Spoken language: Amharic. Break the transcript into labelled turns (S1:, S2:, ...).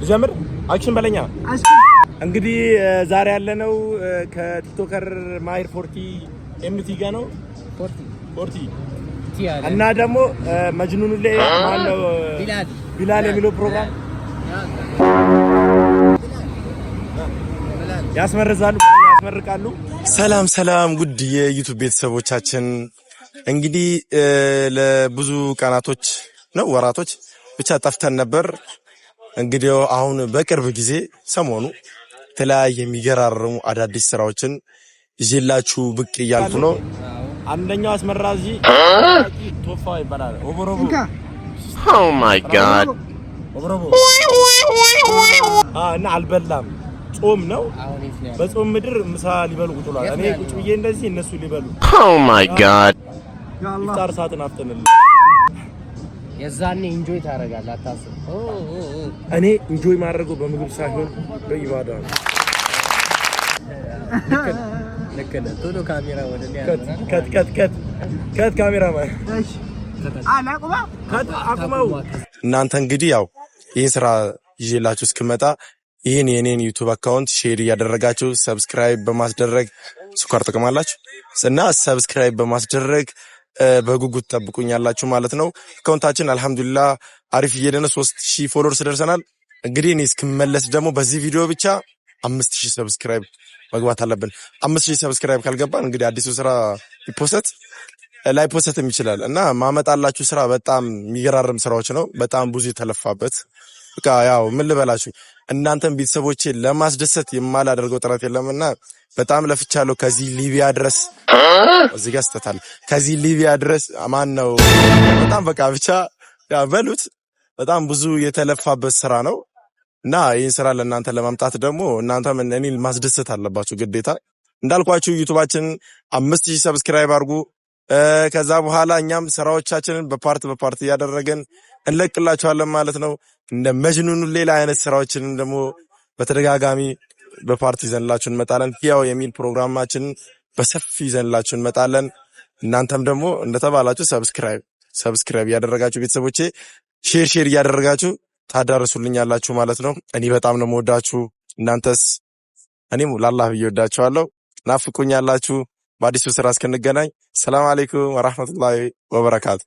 S1: ጀምር አክሽን በለኛ እንግዲህ ዛሬ ያለነው ከቲክቶከር ማይር 40 ኤምቲ ጋር ነው 40 እና ደግሞ መጅኑኑ ላይ ማነው ቢላል የሚለው ፕሮግራም ያስመርቃሉ። ሰላም ውድ የዩቲዩብ ቤተሰቦቻችን እንግዲህ ለብዙ ቀናቶች ነው ወራቶች ብቻ ጠፍተን ነበር። እንግዲህ አሁን በቅርብ ጊዜ ሰሞኑ የተለያየ የሚገራርሙ አዳዲስ ስራዎችን ይዤላችሁ ብቅ እያልኩ ነው። አንደኛው አስመራዚ ቶፋ ይባላል። ኦቦሮቦ
S2: Oh my god
S1: ኦቦሮቦ እና አልበላም ጾም ነው። በጾም ምድር ምሳ ሊበሉ ቁጭ ብሏል። እኔ ቁጭ ብዬ እንደዚህ እነሱ ሊበሉ
S2: Oh my god
S1: ኢፍጣር ሰዓትን አፍጥነን
S3: የዛኔ ኢንጆይ ታደርጋለህ አታስብ።
S1: እኔ ኢንጆይ ማድረገው በምግብ ሳይሆን በኢባዳ ነው።
S3: ልክ ነህ። ቶሎ ካሜራ ወደ እኔ
S1: ከት ካሜራ ማለት እሺ አላቁማ አቁማው። እናንተ እንግዲህ ያው ይሄን ስራ ይዤላችሁ እስክመጣ ይሄን የኔን ዩቲዩብ አካውንት ሼር እያደረጋችሁ ሰብስክራይብ በማስደረግ ስኳር ጥቅማላችሁ እና ሰብስክራይብ በማስደረግ በጉጉት ጠብቁኛላችሁ ማለት ነው። አካውንታችን አልহামዱሊላህ አሪፍ እየደነ 3000 ፎሎወርስ ደርሰናል። እንግዲህ እኔ እስክመለስ ደግሞ በዚህ ቪዲዮ ብቻ 5000 ሰብስክራይብ መግባት አለብን። 5000 ሰብስክራይብ ካልገባን እንግዲህ አዲሱ ስራ ላይፖስትም ይችላል እና ማመጣላችሁ ስራ በጣም የሚገራርም ስራዎች ነው። በጣም ብዙ የተለፋበት በቃ ያው ምን ልበላችሁ እናንተም ቤተሰቦቼ ለማስደሰት የማላደርገው ጥረት የለምና በጣም ለፍቻለሁ። ከዚህ ሊቢያ ድረስ እዚህ ጋር ስተታል ከዚህ ሊቢያ ድረስ ማን ነው በጣም በቃ ብቻ በሉት በጣም ብዙ የተለፋበት ስራ ነው እና ይህን ስራ ለእናንተ ለማምጣት ደግሞ እናንተም እኔን ማስደሰት አለባችሁ ግዴታ። እንዳልኳችሁ ዩቲዩባችን 5000 ሰብስክራይብ አድርጉ። ከዛ በኋላ እኛም ስራዎቻችንን በፓርት እያደረገን እንለቅላችኋለን ማለት ነው። እንደ መጅኑኑ ሌላ አይነት ስራዎችንን ደግሞ በተደጋጋሚ በፓርት ይዘንላችሁ እንመጣለን። ያው የሚል ፕሮግራማችን በሰፊ ይዘንላችሁ እንመጣለን። እናንተም ደግሞ እንደተባላችሁ ሰብስክራይብ ያደረጋችሁ ቤተሰቦቼ ሼር እያደረጋችሁ ታዳርሱልኛላችሁ ማለት ነው። እኔ በጣም ነው የምወዳችሁ። እናንተስ? እኔም ለአላህ ብዬ ወዳችኋለሁ። ናፍቁኛላችሁ። በአዲሱ ስራ እስክንገናኝ ሰላም አለይኩም ወራህመቱላሂ ወበረካቱ።